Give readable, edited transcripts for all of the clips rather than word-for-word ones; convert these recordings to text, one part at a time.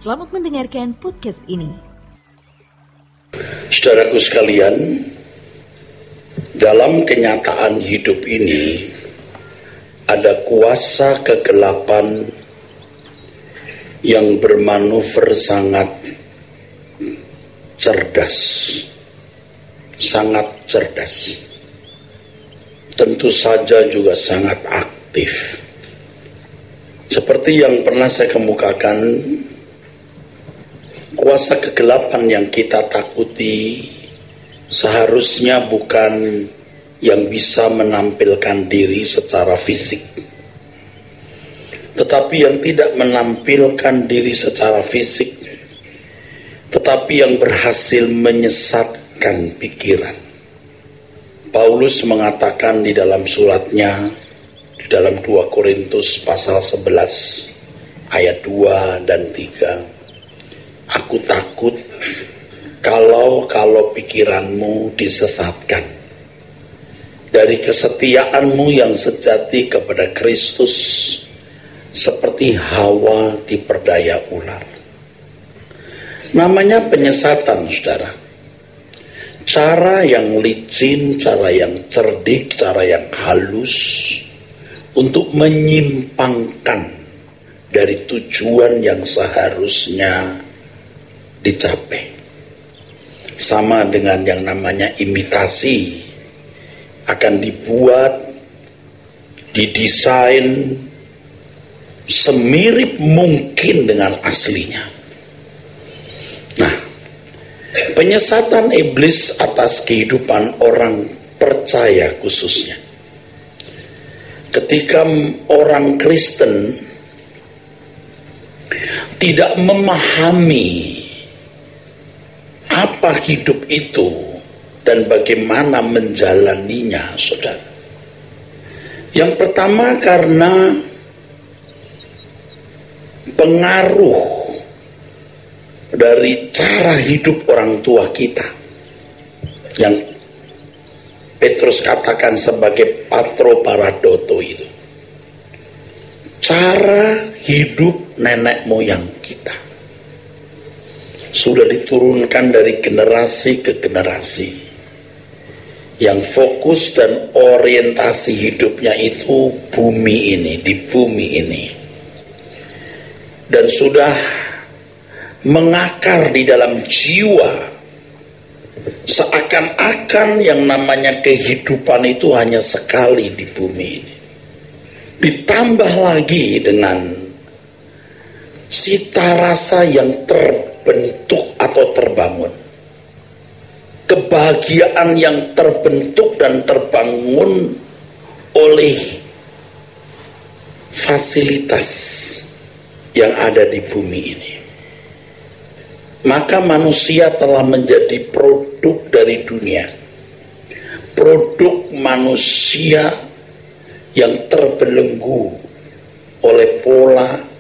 Selamat mendengarkan podcast ini. Saudaraku sekalian, dalam kenyataan hidup ini ada kuasa kegelapan yang bermanuver sangat cerdas. Tentu saja juga sangat aktif. Seperti yang pernah saya kemukakan, kuasa kegelapan yang kita takuti seharusnya bukan yang bisa menampilkan diri secara fisik, tetapi yang tidak menampilkan diri secara fisik, tetapi yang berhasil menyesatkan pikiran. Paulus mengatakan di dalam suratnya, di dalam 2 Korintus pasal 11 ayat 2 dan 3, aku takut kalau pikiranmu disesatkan dari kesetiaanmu yang sejati kepada Kristus, seperti Hawa diperdaya ular. Namanya penyesatan, saudara. Cara yang licin, cara yang cerdik, cara yang halus untuk menyimpangkan dari tujuan yang seharusnya dicapai. Sama dengan yang namanya imitasi, akan dibuat, didesain semirip mungkin dengan aslinya. Nah, penyesatan iblis atas kehidupan orang percaya khususnya, ketika orang Kristen tidak memahami apa hidup itu dan bagaimana menjalaninya, saudara. Yang pertama, karena pengaruh dari cara hidup orang tua kita, yang Petrus katakan sebagai patro paradoto itu. Cara hidup nenek moyang kita sudah diturunkan dari generasi ke generasi, yang fokus dan orientasi hidupnya itu bumi ini, di bumi ini, dan sudah mengakar di dalam jiwa, seakan-akan yang namanya kehidupan itu hanya sekali di bumi ini. Ditambah lagi dengan cita rasa yang terbentuk atau terbangun, kebahagiaan yang terbentuk dan terbangun oleh fasilitas yang ada di bumi ini. Maka manusia telah menjadi produk dari dunia, produk manusia yang terbelenggu oleh pola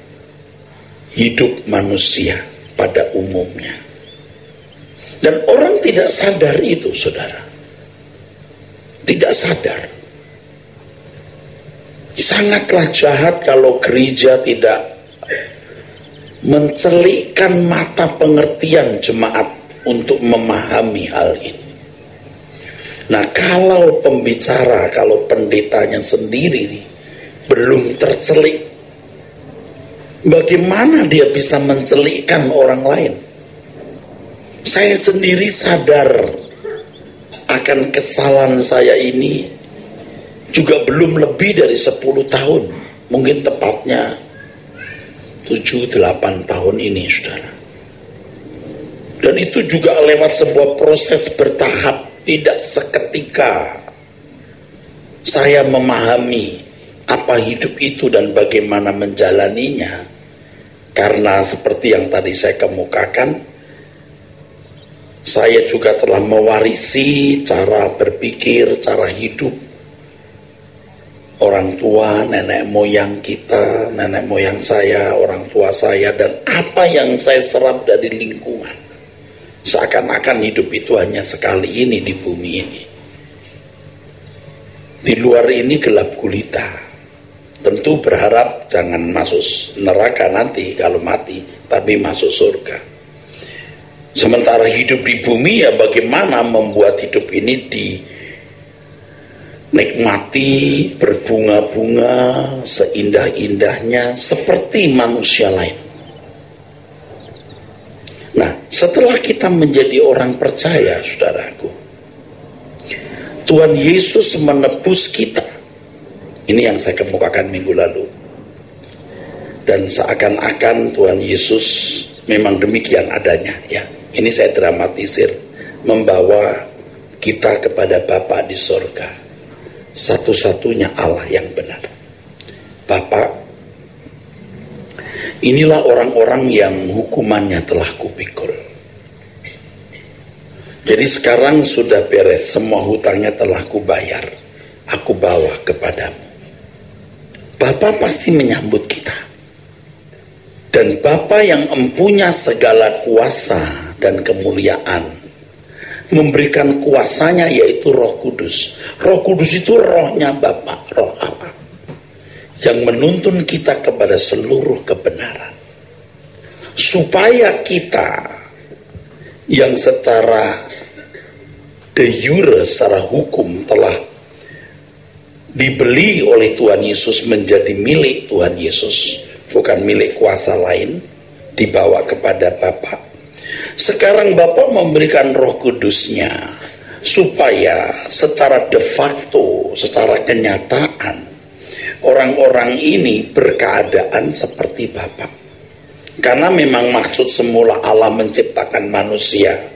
hidup manusia pada umumnya. Dan orang tidak sadar itu, saudara. Tidak sadar. Sangatlah jahat kalau gereja tidak mencelikkan mata pengertian jemaat untuk memahami hal ini. Nah, kalau pembicara, kalau pendetanya sendiri belum tercelik, bagaimana dia bisa mencelikkan orang lain? Saya sendiri sadar akan kesalahan saya ini juga belum lebih dari 10 tahun, mungkin tepatnya 7-8 tahun ini, saudara. Dan itu juga lewat sebuah proses bertahap, tidak seketika saya memahami apa hidup itu dan bagaimana menjalaninya. Karena seperti yang tadi saya kemukakan, saya juga telah mewarisi cara berpikir, cara hidup orang tua, nenek moyang kita, nenek moyang saya, orang tua saya, dan apa yang saya serap dari lingkungan. Seakan-akan hidup itu hanya sekali ini di bumi ini. Di luar ini gelap gulita, tentu berharap jangan masuk neraka nanti kalau mati, tapi masuk surga. Sementara hidup di bumi, ya bagaimana membuat hidup ini dinikmati berbunga-bunga seindah-indahnya seperti manusia lain. Nah, setelah kita menjadi orang percaya, saudaraku, Tuhan Yesus menebus kita. Ini yang saya kemukakan minggu lalu. Dan seakan-akan Tuhan Yesus memang demikian adanya, ya. Ini saya dramatisir, membawa kita kepada Bapa di sorga, satu-satunya Allah yang benar. Bapa, inilah orang-orang yang hukumannya telah kupikul. Jadi sekarang sudah beres, semua hutangnya telah kubayar, aku bawa kepadamu. Bapa pasti menyambut kita. Dan Bapa yang empunya segala kuasa dan kemuliaan, memberikan kuasanya yaitu Roh Kudus. Roh Kudus itu rohnya Bapa, roh Allah, yang menuntun kita kepada seluruh kebenaran. Supaya kita yang secara de jure, secara hukum telah dibeli oleh Tuhan Yesus menjadi milik Tuhan Yesus, bukan milik kuasa lain, dibawa kepada Bapa. Sekarang Bapa memberikan Roh Kudusnya supaya secara de facto, secara kenyataan, orang-orang ini berkeadaan seperti Bapa. Karena memang maksud semula Allah menciptakan manusia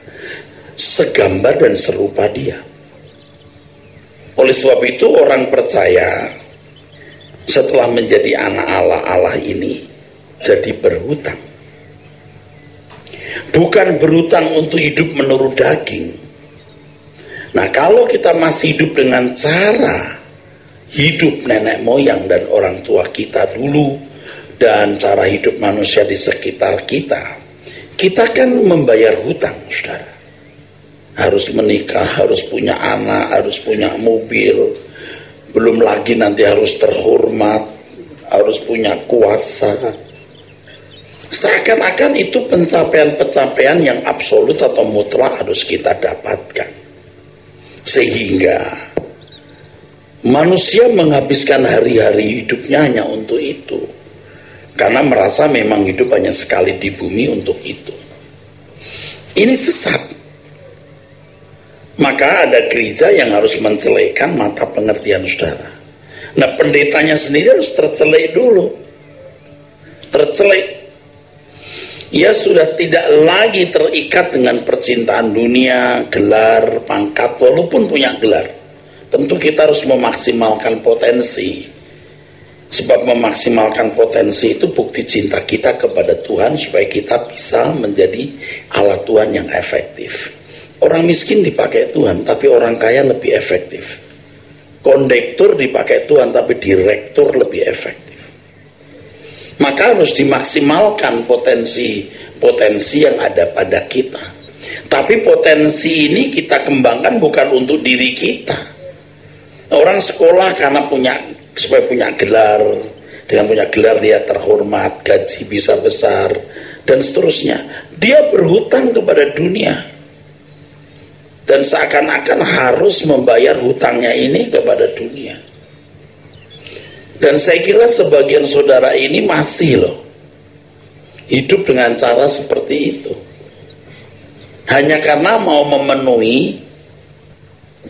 segambar dan serupa Dia. Oleh sebab itu orang percaya setelah menjadi anak Allah, Allah ini jadi berhutang. Bukan berhutang untuk hidup menurut daging. Nah, kalau kita masih hidup dengan cara hidup nenek moyang dan orang tua kita dulu, dan cara hidup manusia di sekitar kita, kita kan membayar hutang, saudara. Harus menikah, harus punya anak, harus punya mobil, belum lagi nanti harus terhormat, harus punya kuasa. Seakan-akan itu pencapaian-pencapaian yang absolut atau mutlak harus kita dapatkan. Sehingga manusia menghabiskan hari-hari hidupnya hanya untuk itu. Karena merasa memang hidup hanya sekali di bumi untuk itu. Ini sesat. Maka ada gereja yang harus mencelekan mata pengertian saudara. Nah, pendetanya sendiri harus tercelek dulu. Tercelek. Ia sudah tidak lagi terikat dengan percintaan dunia, gelar, pangkat, walaupun punya gelar. Tentu kita harus memaksimalkan potensi. Sebab memaksimalkan potensi itu bukti cinta kita kepada Tuhan supaya kita bisa menjadi alat Tuhan yang efektif. Orang miskin dipakai Tuhan, tapi orang kaya lebih efektif. Kondektur dipakai Tuhan, tapi direktur lebih efektif. Maka harus dimaksimalkan potensi yang ada pada kita. Tapi potensi ini kita kembangkan bukan untuk diri kita. Orang sekolah karena supaya punya gelar, dengan punya gelar dia terhormat, gaji bisa besar, dan seterusnya. Dia berhutang kepada dunia. Dan seakan-akan harus membayar hutangnya ini kepada dunia. Dan saya kira sebagian saudara ini masih hidup dengan cara seperti itu. Hanya karena mau memenuhi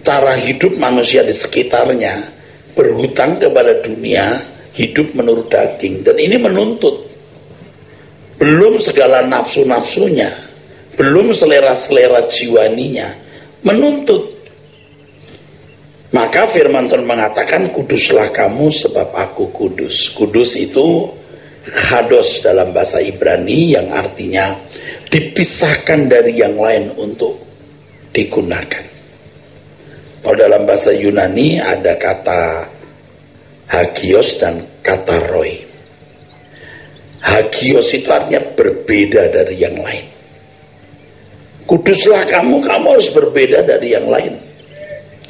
cara hidup manusia di sekitarnya, berhutang kepada dunia, hidup menurut daging. Dan ini menuntut. Belum segala nafsu-nafsunya, belum selera-selera jiwaninya, menuntut. Maka firman Tuhan mengatakan, kuduslah kamu sebab aku kudus. Kudus itu kados dalam bahasa Ibrani yang artinya dipisahkan dari yang lain untuk digunakan. Kalau dalam bahasa Yunani ada kata hagios dan kata roi. Hagios itu artinya berbeda dari yang lain. Kuduslah kamu harus berbeda dari yang lain.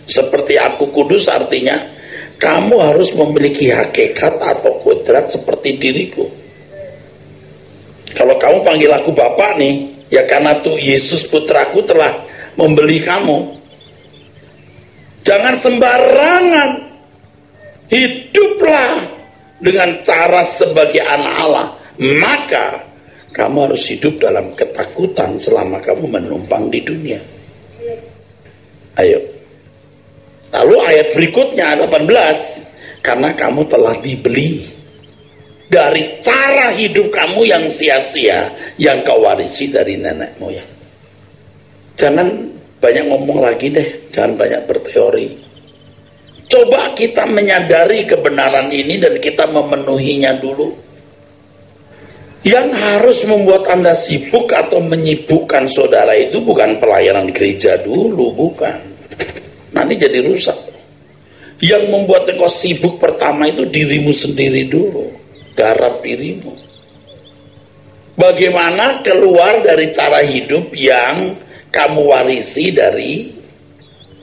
Seperti aku kudus artinya Kamu harus memiliki hakikat atau kodrat seperti diriku. Kalau kamu panggil aku Bapak nih, ya karena tuh Yesus putraku telah membeli kamu. Jangan sembarangan. Hiduplah dengan cara sebagai anak Allah. Maka kamu harus hidup dalam ketakutan selama kamu menumpang di dunia. Ayo. Lalu ayat berikutnya 18. Karena kamu telah dibeli dari cara hidup kamu yang sia-sia, yang kau warisi dari nenek moyang. Jangan banyak ngomong lagi deh, jangan banyak berteori. Coba kita menyadari kebenaran ini dan kita memenuhinya dulu. Yang harus membuat Anda sibuk atau menyibukkan saudara itu bukan pelayanan gereja dulu, bukan. Nanti jadi rusak. Yang membuat engkau sibuk pertama itu dirimu sendiri dulu. Garap dirimu. Bagaimana keluar dari cara hidup yang kamu warisi dari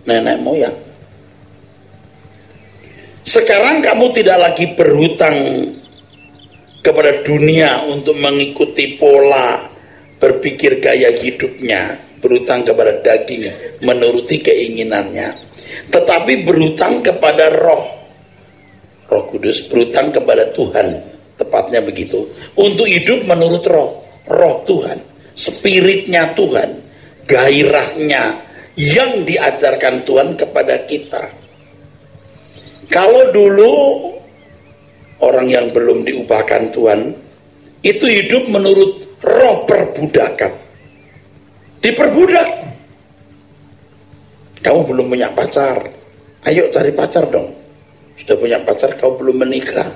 nenek moyang. Sekarang kamu tidak lagi berhutang kepada dunia untuk mengikuti pola berpikir gaya hidupnya, berhutang kepada daging, menuruti keinginannya, tetapi berhutang kepada Roh Kudus, berhutang kepada Tuhan, tepatnya begitu, untuk hidup menurut Roh Tuhan, spiritnya Tuhan, gairahnya yang diajarkan Tuhan kepada kita. Kalau dulu orang yang belum diubahkan Tuhan itu hidup menurut roh perbudakan, diperbudak. Kamu belum punya pacar, ayo cari pacar dong. Sudah punya pacar, kau belum menikah,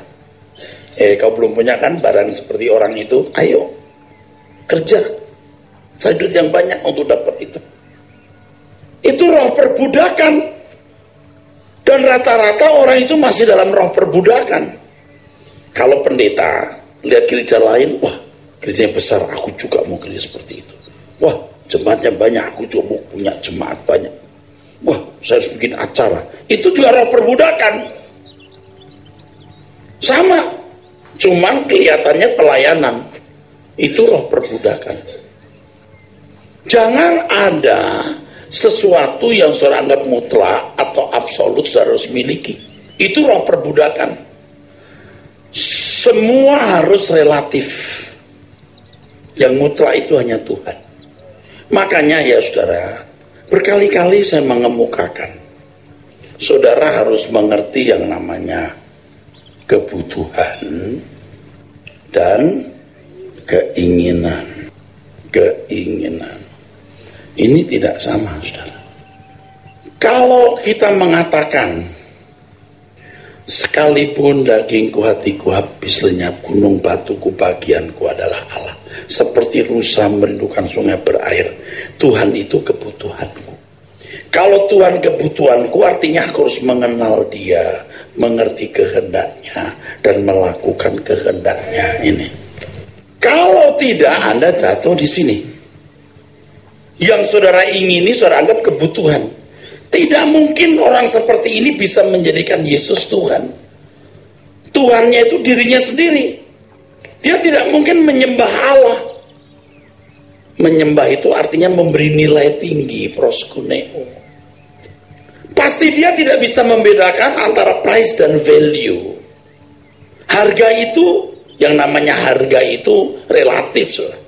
kau belum punya kan barang seperti orang itu, ayo kerja, cari duit yang banyak untuk dapat itu. Itu roh perbudakan. Dan rata-rata orang itu masih dalam roh perbudakan. Kalau pendeta lihat gereja lain, wah gerejanya besar, aku juga mau gereja seperti itu. Wah jemaatnya banyak, aku juga mau punya jemaat banyak. Wah saya harus bikin acara. Itu juga roh perbudakan. Sama, cuman kelihatannya pelayanan. Itu roh perbudakan. Jangan ada sesuatu yang saudara anggap mutlak atau absolut saudara harus miliki. Itu roh perbudakan. Semua harus relatif. Yang mutlak itu hanya Tuhan. Makanya ya saudara, berkali-kali saya mengemukakan, saudara harus mengerti yang namanya kebutuhan dan keinginan. Ini tidak sama, saudara. Kalau kita mengatakan, sekalipun dagingku hatiku habis lenyap, gunung batuku bagianku adalah Allah. Seperti rusa merindukan sungai berair. Tuhan itu kebutuhanku. Kalau Tuhan kebutuhanku, artinya aku harus mengenal Dia, mengerti kehendaknya, dan melakukan kehendaknya ini. Kalau tidak, Anda jatuh di sini. Yang saudara ingini, saudara anggap kebutuhan. Tidak mungkin orang seperti ini bisa menjadikan Yesus Tuhan. Tuhannya itu dirinya sendiri. Dia tidak mungkin menyembah Allah. Menyembah itu artinya memberi nilai tinggi, proskuneo. Pasti dia tidak bisa membedakan antara price dan value. Harga itu, yang namanya harga itu relatif, saudara.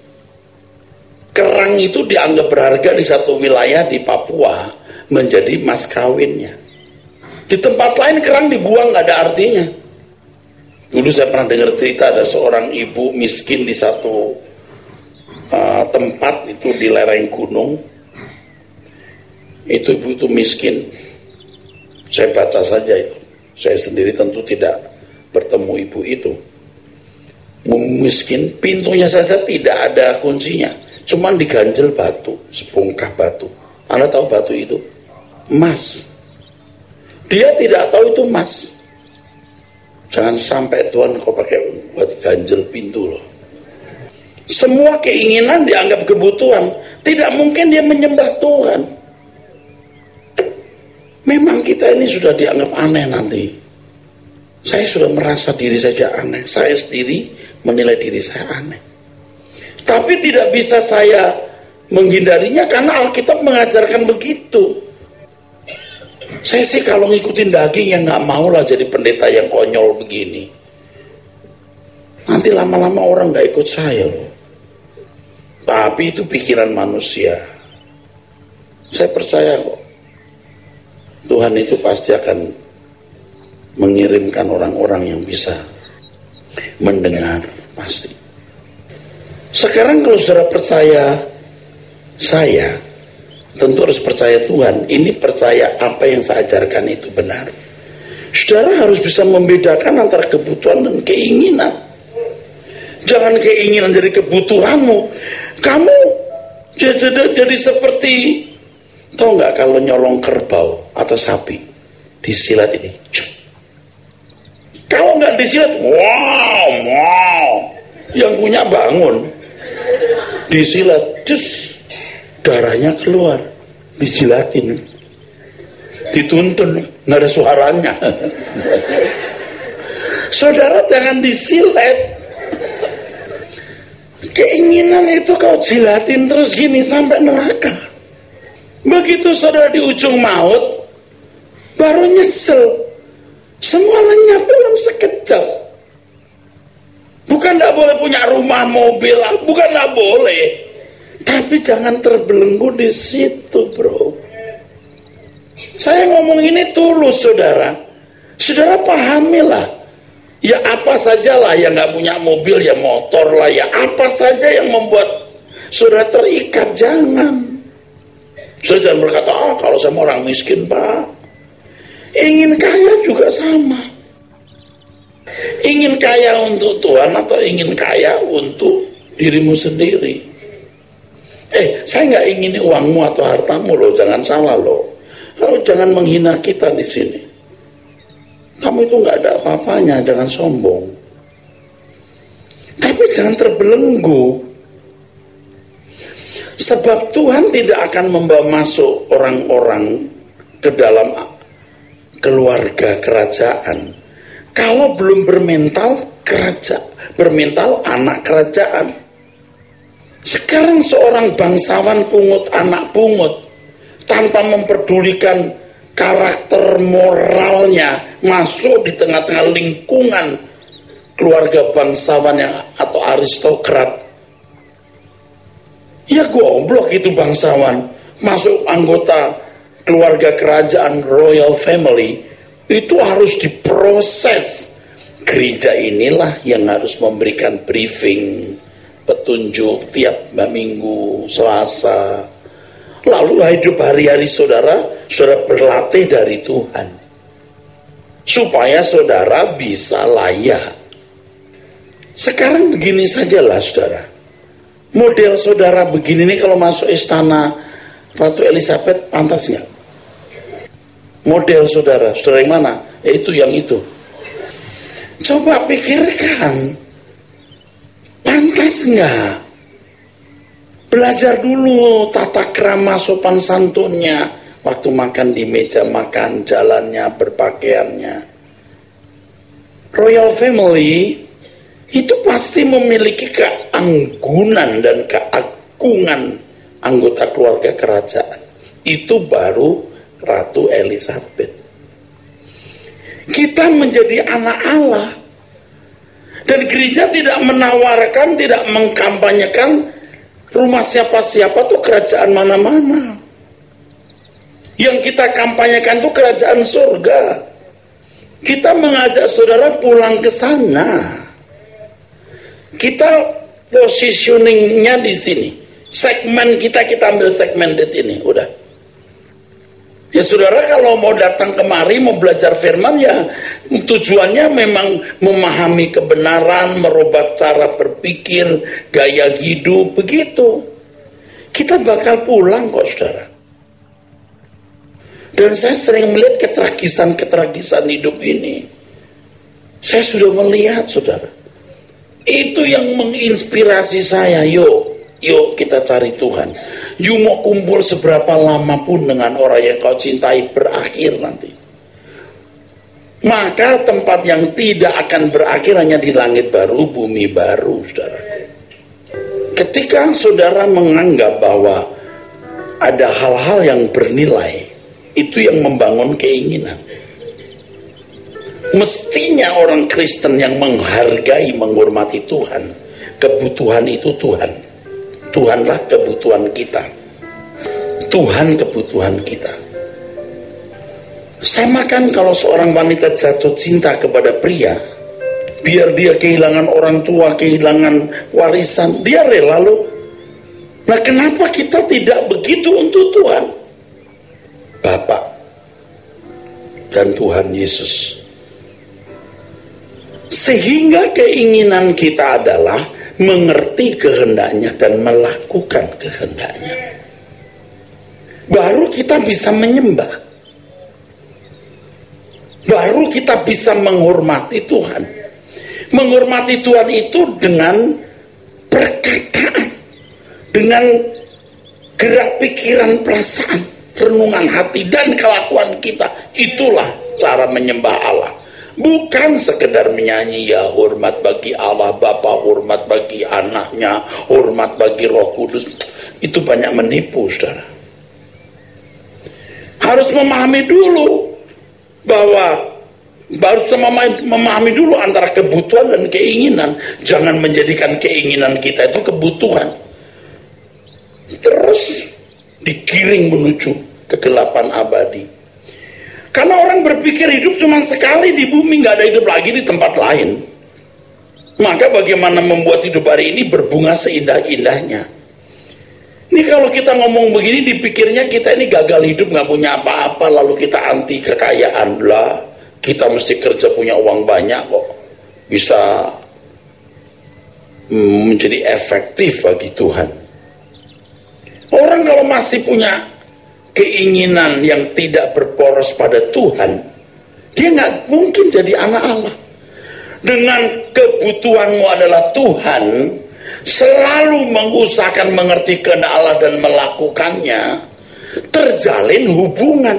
Kerang itu dianggap berharga di satu wilayah di Papua menjadi mas kawinnya. Di tempat lain kerang dibuang nggak ada artinya. Dulu saya pernah dengar cerita ada seorang ibu miskin di satu tempat itu di lereng gunung. Itu ibu itu miskin. Saya baca saja itu. Saya sendiri tentu tidak bertemu ibu itu. Miskin, pintunya saja tidak ada kuncinya. Cuman diganjel batu, sebongkah batu. Anda tahu batu itu? Emas. Dia tidak tahu itu emas. Jangan sampai Tuhan kau pakai buat ganjel pintu loh. Semua keinginan dianggap kebutuhan. Tidak mungkin dia menyembah Tuhan. Memang kita ini sudah dianggap aneh nanti. Saya sudah merasa diri saja aneh. Saya sendiri menilai diri saya aneh. Tapi tidak bisa saya menghindarinya karena Alkitab mengajarkan begitu. Saya sih kalau ngikutin daging yang nggak mau lah jadi pendeta yang konyol begini. Nanti lama-lama orang nggak ikut saya loh. Tapi itu pikiran manusia. Saya percaya kok Tuhan itu pasti akan mengirimkan orang-orang yang bisa mendengar, pasti. Sekarang kalau saudara percaya saya, tentu harus percaya Tuhan. Ini percaya apa yang saya ajarkan itu benar. Saudara harus bisa membedakan antara kebutuhan dan keinginan. Jangan keinginan jadi kebutuhanmu. Kamu jadi seperti, tahu nggak kalau nyolong kerbau atau sapi disilat ini, kalau nggak disilat, wow, yang punya bangun, disilat, cus, darahnya keluar, disilatin, dituntun, nggak ada suaranya. Saudara jangan disilet. Keinginan itu kau jilatin terus gini sampai neraka. Begitu saudara di ujung maut, baru nyesel. Semua lenyap dalam sekejap. Bukan tidak boleh punya rumah, mobil, bukan tidak boleh. Tapi jangan terbelenggu di situ, bro. Saya ngomong ini tulus, saudara. Saudara pahamilah. Ya apa sajalah yang nggak punya mobil, ya motor lah, ya apa saja yang membuat saudara terikat, jangan. Saudara jangan berkata, kalau sama orang miskin, Pak. Ingin kaya juga sama. Ingin kaya untuk Tuhan atau ingin kaya untuk dirimu sendiri. Saya nggak ingin uangmu atau hartamu loh, jangan salah loh. Jangan menghina kita di sini. Kamu itu nggak ada apa-apanya, jangan sombong. Tapi jangan terbelenggu. Sebab Tuhan tidak akan membawa masuk orang-orang ke dalam keluarga kerajaan kalau belum bermental anak kerajaan. Sekarang seorang bangsawan pungut, anak pungut, tanpa memperdulikan karakter moralnya, masuk di tengah-tengah lingkungan keluarga bangsawan yang atau aristokrat. Ya goblok itu bangsawan, masuk anggota keluarga kerajaan royal family, itu harus diproses. Gereja inilah yang harus memberikan briefing, petunjuk tiap minggu, Selasa. Lalu hidup hari-hari saudara berlatih dari Tuhan. Supaya saudara bisa layak. Sekarang begini sajalah saudara. Model saudara begini nih kalau masuk istana Ratu Elizabeth pantas nggak? Model saudara yang mana? Itu yang itu. Coba pikirkan, pantas nggak? Belajar dulu tata krama sopan santunnya, waktu makan di meja makan, jalannya, berpakaiannya. Royal family itu pasti memiliki keanggunan dan keagungan anggota keluarga kerajaan. Itu baru Ratu Elizabeth. Kita menjadi anak Allah. Dan gereja tidak menawarkan, tidak mengkampanyekan rumah siapa-siapa tuh kerajaan mana-mana. Yang kita kampanyekan tuh kerajaan surga. Kita mengajak saudara pulang ke sana. Kita positioningnya di sini. Segmen kita ambil segmented ini, udah. Ya saudara kalau mau datang kemari, mau belajar firman ya tujuannya memang memahami kebenaran, merubah cara berpikir, gaya hidup, begitu. Kita bakal pulang kok saudara. Dan saya sering melihat ketragisan hidup ini. Saya sudah melihat saudara. Itu yang menginspirasi saya, Yuk kita cari Tuhan. You mau kumpul seberapa lama pun dengan orang yang kau cintai berakhir nanti. Maka tempat yang tidak akan berakhir hanya di langit baru, bumi baru, saudara. Ketika saudara menganggap bahwa ada hal-hal yang bernilai, itu yang membangun keinginan. Mestinya orang Kristen yang menghargai, menghormati Tuhan, kebutuhan itu Tuhan. Tuhanlah kebutuhan kita. Tuhan kebutuhan kita. Sama kan kalau seorang wanita jatuh cinta kepada pria, biar dia kehilangan orang tua, kehilangan warisan, dia rela loh. Nah, kenapa kita tidak begitu untuk Tuhan? Bapa dan Tuhan Yesus. Sehingga keinginan kita adalah mengerti kehendaknya dan melakukan kehendaknya. Baru kita bisa menyembah. Baru kita bisa menghormati Tuhan. Menghormati Tuhan itu dengan perkataan, dengan gerak pikiran, perasaan, renungan hati, dan kelakuan kita. Itulah cara menyembah Allah. Bukan sekedar menyanyi, ya hormat bagi Allah Bapa, hormat bagi anaknya, hormat bagi Roh Kudus. Itu banyak menipu, saudara. Harus memahami dulu bahwa harus memahami dulu antara kebutuhan dan keinginan. Jangan menjadikan keinginan kita itu kebutuhan, terus digiring menuju kegelapan abadi. Karena orang berpikir hidup cuma sekali di bumi, nggak ada hidup lagi di tempat lain. Maka bagaimana membuat hidup hari ini berbunga seindah-indahnya? Ini kalau kita ngomong begini, dipikirnya kita ini gagal hidup, nggak punya apa-apa, lalu kita anti kekayaan. Lah, kita mesti kerja punya uang banyak kok, bisa menjadi efektif bagi Tuhan. Orang kalau masih punya keinginan yang tidak berporos pada Tuhan, dia nggak mungkin jadi anak Allah. Dengan kebutuhanmu adalah Tuhan, selalu mengusahakan mengerti kehendak Allah dan melakukannya, terjalin hubungan.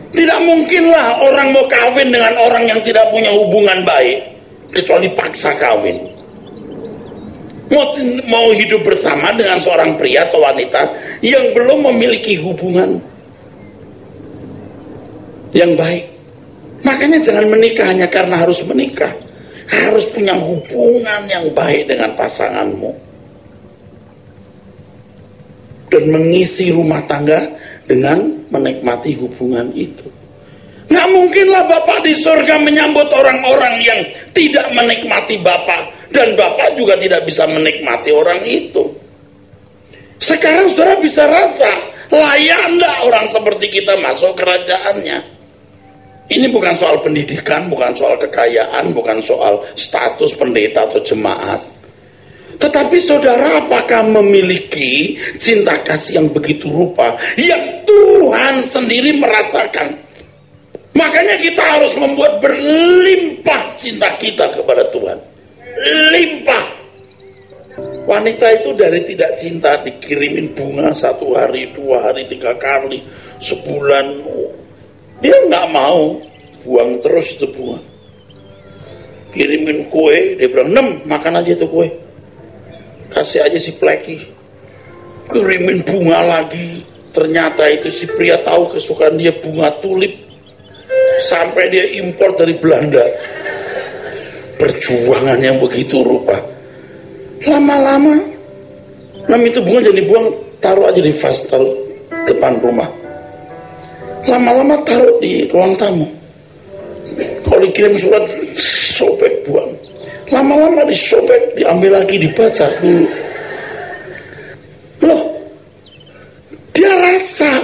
Tidak mungkinlah orang mau kawin dengan orang yang tidak punya hubungan baik, kecuali paksa kawin. Mau hidup bersama dengan seorang pria atau wanita yang belum memiliki hubungan yang baik. Makanya jangan menikah hanya karena harus menikah. Harus punya hubungan yang baik dengan pasanganmu. Dan mengisi rumah tangga dengan menikmati hubungan itu. Nggak mungkinlah Bapak di surga menyambut orang-orang yang tidak menikmati Bapak. Dan Bapak juga tidak bisa menikmati orang itu. Sekarang saudara bisa rasa, layak enggak orang seperti kita masuk kerajaannya? Ini bukan soal pendidikan, bukan soal kekayaan, bukan soal status pendeta atau jemaat. Tetapi saudara, apakah memiliki cinta kasih yang begitu rupa, yang Tuhan sendiri merasakan? Makanya kita harus membuat berlimpah cinta kita kepada Tuhan. Limpah. Wanita itu dari tidak cinta dikirimin bunga 1 hari, 2 hari, 3 kali, sebulan. Dia nggak mau, buang terus itu bunga. Kirimin kue, dia bilang, "Nem, makan aja itu kue. Kasih aja si Pleki." Kirimin bunga lagi. Ternyata itu si pria tahu kesukaan dia bunga tulip. Sampai dia impor dari Belanda. Perjuangan yang begitu rupa. Lama-lama, itu bunga jadi buang, taruh aja di vas, taruh depan rumah. Lama-lama taruh di ruang tamu. Kalau dikirim surat, sobek buang. Lama-lama disobek, diambil lagi, dibaca dulu. Loh, dia rasa.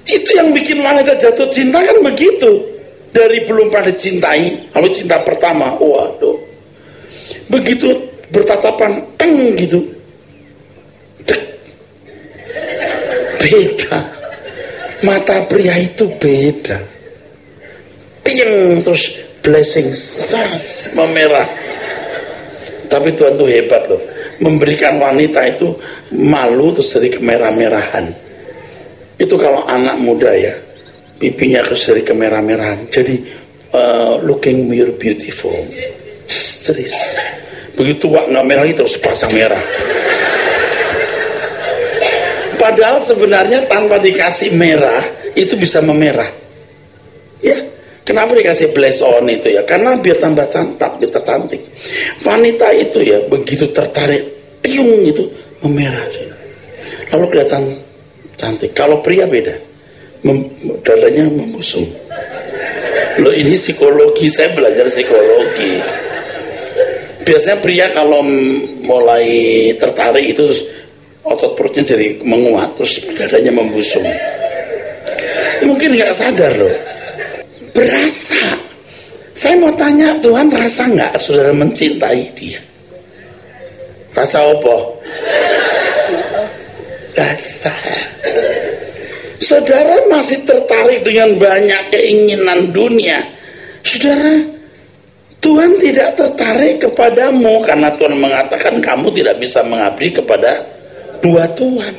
Itu yang bikin wanita jatuh cinta kan begitu. Dari belum pada cintai, lalu cinta pertama, waduh, begitu bertatapan, gitu, beda. Mata pria itu beda. Tiang terus blessing sas memerah. Tapi Tuhan tuh hebat loh, memberikan wanita itu malu terus jadi kemerah-merahan. Itu kalau anak muda ya. pipinya dari kemerah-merahan, jadi looking more beautiful. Ceris. Begitu tua nggak merah terus pasang merah. Padahal sebenarnya tanpa dikasih merah itu bisa memerah. Ya, kenapa dikasih blush on itu ya? Karena biar tambah cantik. Wanita itu ya begitu tertarik, tiung itu memerah. Lalu kelihatan cantik. Kalau pria beda, dadanya membusung. Loh, ini psikologi, saya belajar psikologi. Biasanya pria kalau mulai tertarik itu terus otot perutnya jadi menguat, terus dadanya membusung. Mungkin nggak sadar loh, berasa. Saya mau tanya, Tuhan rasa nggak saudara mencintai dia? Rasa apa? Rasa. Saudara masih tertarik dengan banyak keinginan dunia. Saudara, Tuhan tidak tertarik kepadamu karena Tuhan mengatakan kamu tidak bisa mengabdi kepada dua Tuhan.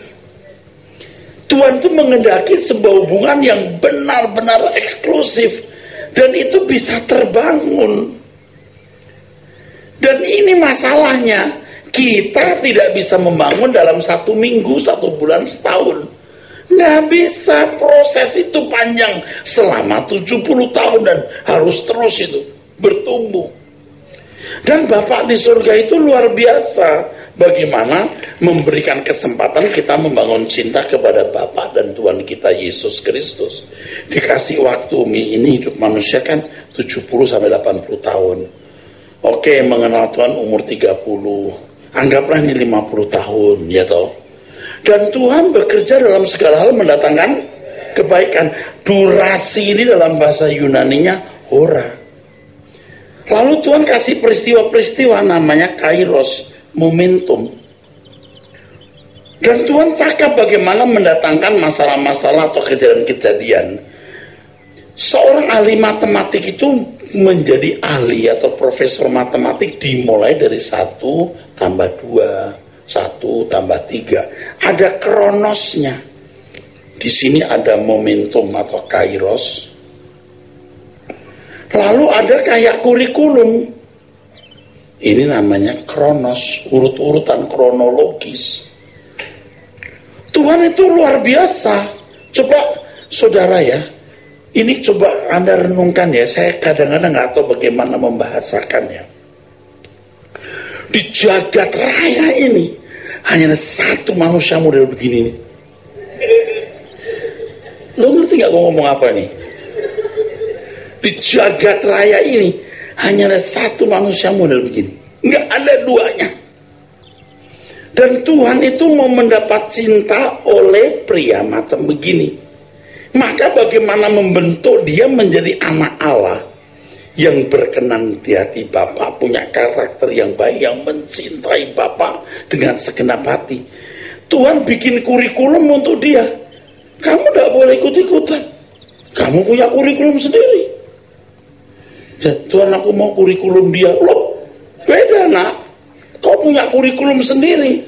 Tuhan itu menghendaki sebuah hubungan yang benar-benar eksklusif dan itu bisa terbangun. Dan ini masalahnya, kita tidak bisa membangun dalam 1 minggu, 1 bulan, setahun. Nggak bisa, proses itu panjang selama 70 tahun dan harus terus itu bertumbuh. Dan Bapak di surga itu luar biasa. Bagaimana memberikan kesempatan kita membangun cinta kepada Bapa dan Tuhan kita Yesus Kristus. Dikasih waktu ini hidup manusia kan 70-80 tahun. Oke, mengenal Tuhan umur 30. Anggaplah ini 50 tahun, ya toh. Dan Tuhan bekerja dalam segala hal mendatangkan kebaikan. Durasi ini dalam bahasa Yunaninya hora. Lalu Tuhan kasih peristiwa-peristiwa namanya kairos, momentum. Dan Tuhan cakap bagaimana mendatangkan masalah-masalah atau kejadian-kejadian. Seorang ahli matematik itu menjadi ahli atau profesor matematik dimulai dari 1 tambah 2, 1 tambah 3. Ada kronosnya. Di sini ada momentum atau kairos. Lalu ada kayak kurikulum. Ini namanya kronos, urut-urutan kronologis. Tuhan itu luar biasa. Coba saudara ya, ini coba Anda renungkan ya. Saya kadang-kadang nggak tahu bagaimana membahasakannya. Di jagat raya ini hanya ada 1 manusia model begini nih. Lo ngerti nggak gue ngomong apa nih? Di jagat raya ini hanya ada 1 manusia model begini, nggak ada duanya. Dan Tuhan itu mau mendapat cinta oleh pria macam begini. Maka bagaimana membentuk dia menjadi anak Allah yang berkenan di hati Bapa, punya karakter yang baik, yang mencintai Bapa dengan segenap hati. Tuhan bikin kurikulum untuk dia. Kamu tidak boleh ikut-ikutan. Kamu punya kurikulum sendiri. Ya, Tuhan, aku mau kurikulum dia. Loh, beda nak. Kau punya kurikulum sendiri.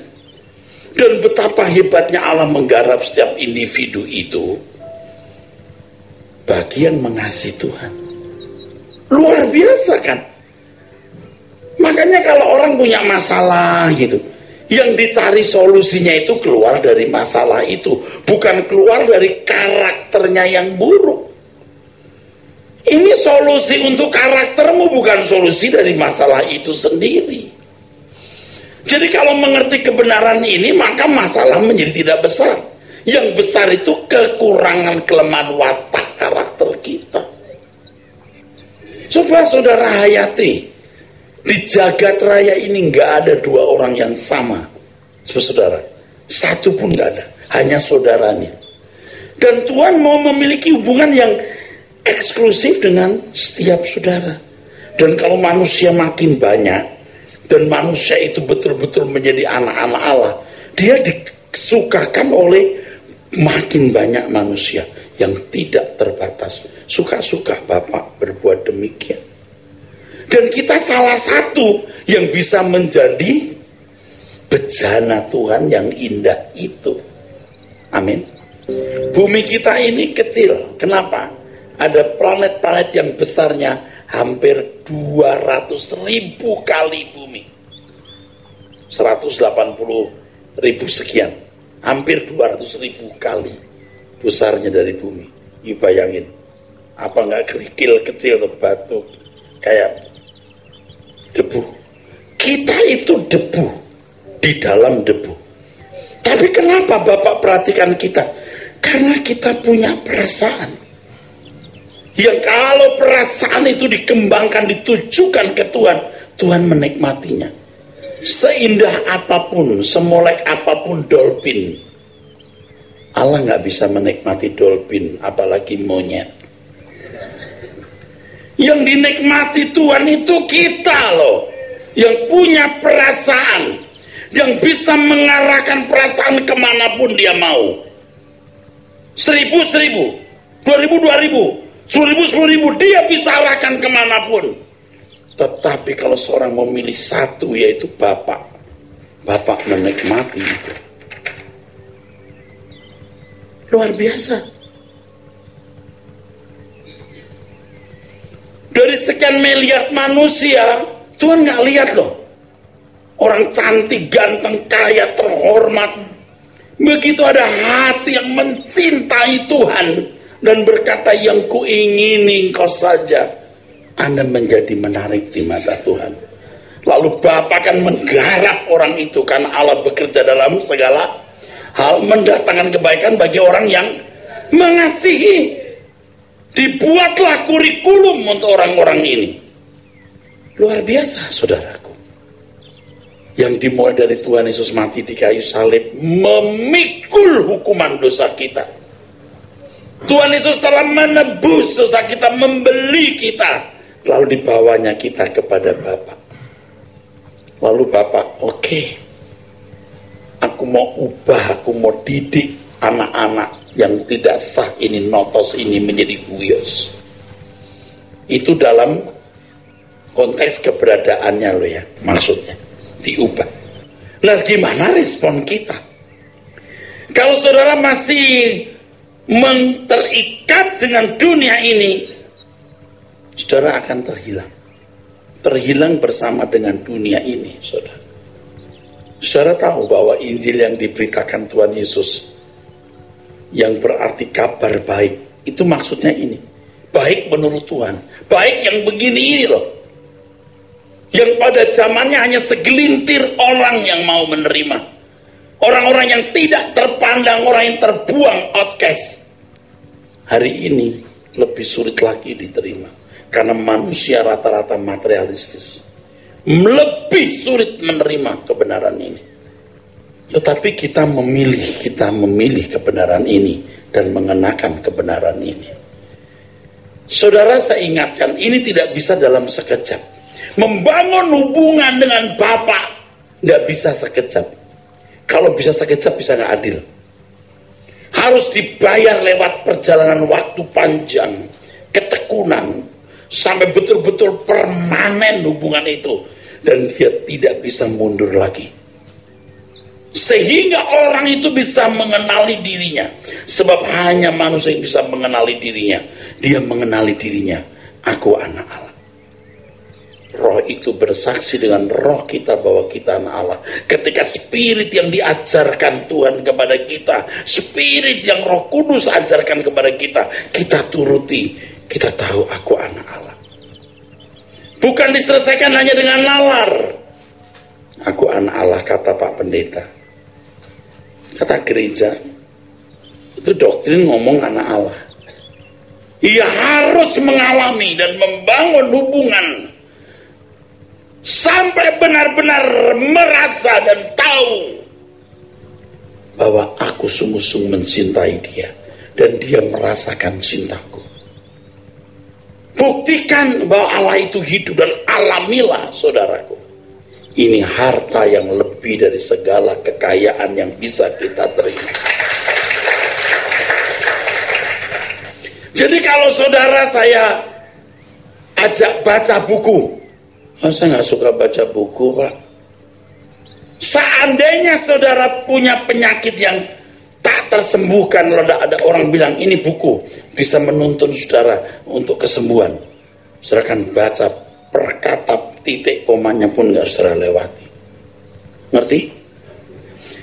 Dan betapa hebatnya Allah menggarap setiap individu itu. Bagian mengasihi Tuhan. Luar biasa kan? Makanya kalau orang punya masalah gitu, yang dicari solusinya itu keluar dari masalah itu. Bukan keluar dari karakternya yang buruk. Ini solusi untuk karaktermu, bukan solusi dari masalah itu sendiri. Jadi kalau mengerti kebenaran ini, maka masalah menjadi tidak besar. Yang besar itu kekurangan kelemahan watak karakter kita. Coba saudara hayati, di jagat raya ini nggak ada 2 orang yang sama. Saudara, 1 pun nggak ada, hanya saudaranya. Dan Tuhan mau memiliki hubungan yang eksklusif dengan setiap saudara. Dan kalau manusia makin banyak dan manusia itu betul-betul menjadi anak-anak Allah, dia disukakan oleh makin banyak manusia yang tidak terbatas. Suka-suka Bapak berbuat demikian. Dan kita salah satu yang bisa menjadi bejana Tuhan yang indah itu. Amin. Bumi kita ini kecil. Kenapa? Ada planet-planet yang besarnya hampir 200.000 kali bumi. 180.000 sekian. Hampir 200.000 kali besarnya dari bumi. You bayangin. Apa nggak kerikil kecil atau batu kayak debu. Kita itu debu di dalam debu. Tapi kenapa Bapak perhatikan kita? Karena kita punya perasaan. Yang kalau perasaan itu dikembangkan, ditujukan ke Tuhan, Tuhan menikmatinya. Seindah apapun, semolek apapun dolphin, Allah nggak bisa menikmati dolphin, apalagi monyet. Yang dinikmati Tuhan itu kita loh, yang punya perasaan, yang bisa mengarahkan perasaan kemanapun dia mau. 1.000, 2.000, 10.000, dia bisa arahkan kemanapun. Tetapi kalau seorang memilih satu, yaitu Bapak menikmati itu. Luar biasa. Dari sekian miliar manusia, Tuhan nggak lihat loh. Orang cantik, ganteng, kaya, terhormat. Begitu ada hati yang mencintai Tuhan dan berkata, yang kuingini engkau saja, Anda menjadi menarik di mata Tuhan. Lalu Bapa akan menggarap orang itu, karena Allah bekerja dalam segala hal mendatangkan kebaikan bagi orang yang mengasihi. Dibuatlah kurikulum untuk orang-orang ini. Luar biasa, saudaraku. Yang dimulai dari Tuhan Yesus mati di kayu salib, memikul hukuman dosa kita. Tuhan Yesus telah menebus dosa kita, membeli kita, lalu dibawanya kita kepada Bapa. Lalu Bapa, oke, aku mau ubah, aku mau didik anak-anak yang tidak sah ini, notos ini menjadi huios. Itu dalam konteks keberadaannya loh ya, maksudnya diubah. Nah, gimana respon kita? Kalau saudara masih terikat dengan dunia ini, saudara akan terhilang bersama dengan dunia ini, saudara. Saudara tahu bahwa Injil yang diberitakan Tuhan Yesus, yang berarti kabar baik, itu maksudnya ini, baik menurut Tuhan, baik yang begini ini loh, yang pada zamannya hanya segelintir orang yang mau menerima. Orang-orang yang tidak terpandang, orang yang terbuang, outcast. Hari ini lebih sulit lagi diterima, karena manusia rata-rata materialistis. Lebih sulit menerima kebenaran ini. Tetapi kita memilih kebenaran ini dan mengenakan kebenaran ini. Saudara, saya ingatkan, ini tidak bisa dalam sekejap. Membangun hubungan dengan Bapa nggak bisa sekejap. Kalau bisa sekejap, bisa nggak adil. Harus dibayar lewat perjalanan waktu panjang, ketekunan, sampai betul-betul permanen hubungan itu, dan dia tidak bisa mundur lagi. Sehingga orang itu bisa mengenali dirinya. Sebab hanya manusia yang bisa mengenali dirinya. Dia mengenali dirinya, aku anak Allah. Roh itu bersaksi dengan roh kita bahwa kita anak Allah. Ketika spirit yang diajarkan Tuhan kepada kita, spirit yang Roh Kudus ajarkan kepada kita, kita turuti, kita tahu aku anak Allah. Bukan diselesaikan hanya dengan nalar. Aku anak Allah, kata Pak Pendeta. Kata gereja, itu doktrin ngomong anak Allah. Ia harus mengalami dan membangun hubungan sampai benar-benar merasa dan tahu bahwa aku sungguh-sungguh mencintai dia dan dia merasakan cintaku. Buktikan bahwa Allah itu hidup dan alamilah, saudaraku. Ini harta yang lebih dari segala kekayaan yang bisa kita terima. Jadi kalau saudara saya ajak baca buku, saya nggak suka baca buku, Pak. Seandainya saudara punya penyakit yang tak tersembuhkan. Kalau ada orang bilang ini buku bisa menuntun saudara untuk kesembuhan, saudara akan baca per kata, titik komanya pun nggak saudara lewati. Ngerti?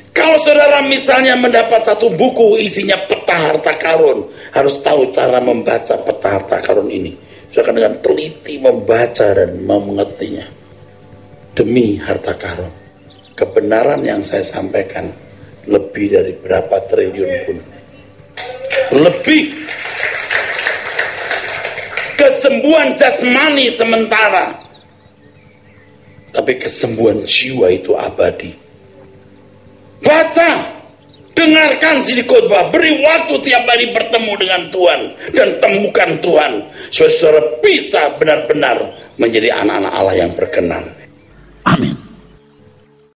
Kalau saudara misalnya mendapat satu buku isinya peta harta karun, harus tahu cara membaca peta harta karun ini. Saudara akan dengan teliti membaca dan mengertinya. Demi harta karun, kebenaran yang saya sampaikan lebih dari berapa triliun pun, lebih. Kesembuhan jasmani sementara, tapi kesembuhan jiwa itu abadi. Baca, dengarkan sini khotbah, beri waktu tiap hari bertemu dengan Tuhan dan temukan Tuhan, supaya saudara bisa benar-benar menjadi anak-anak Allah yang berkenan. Amin.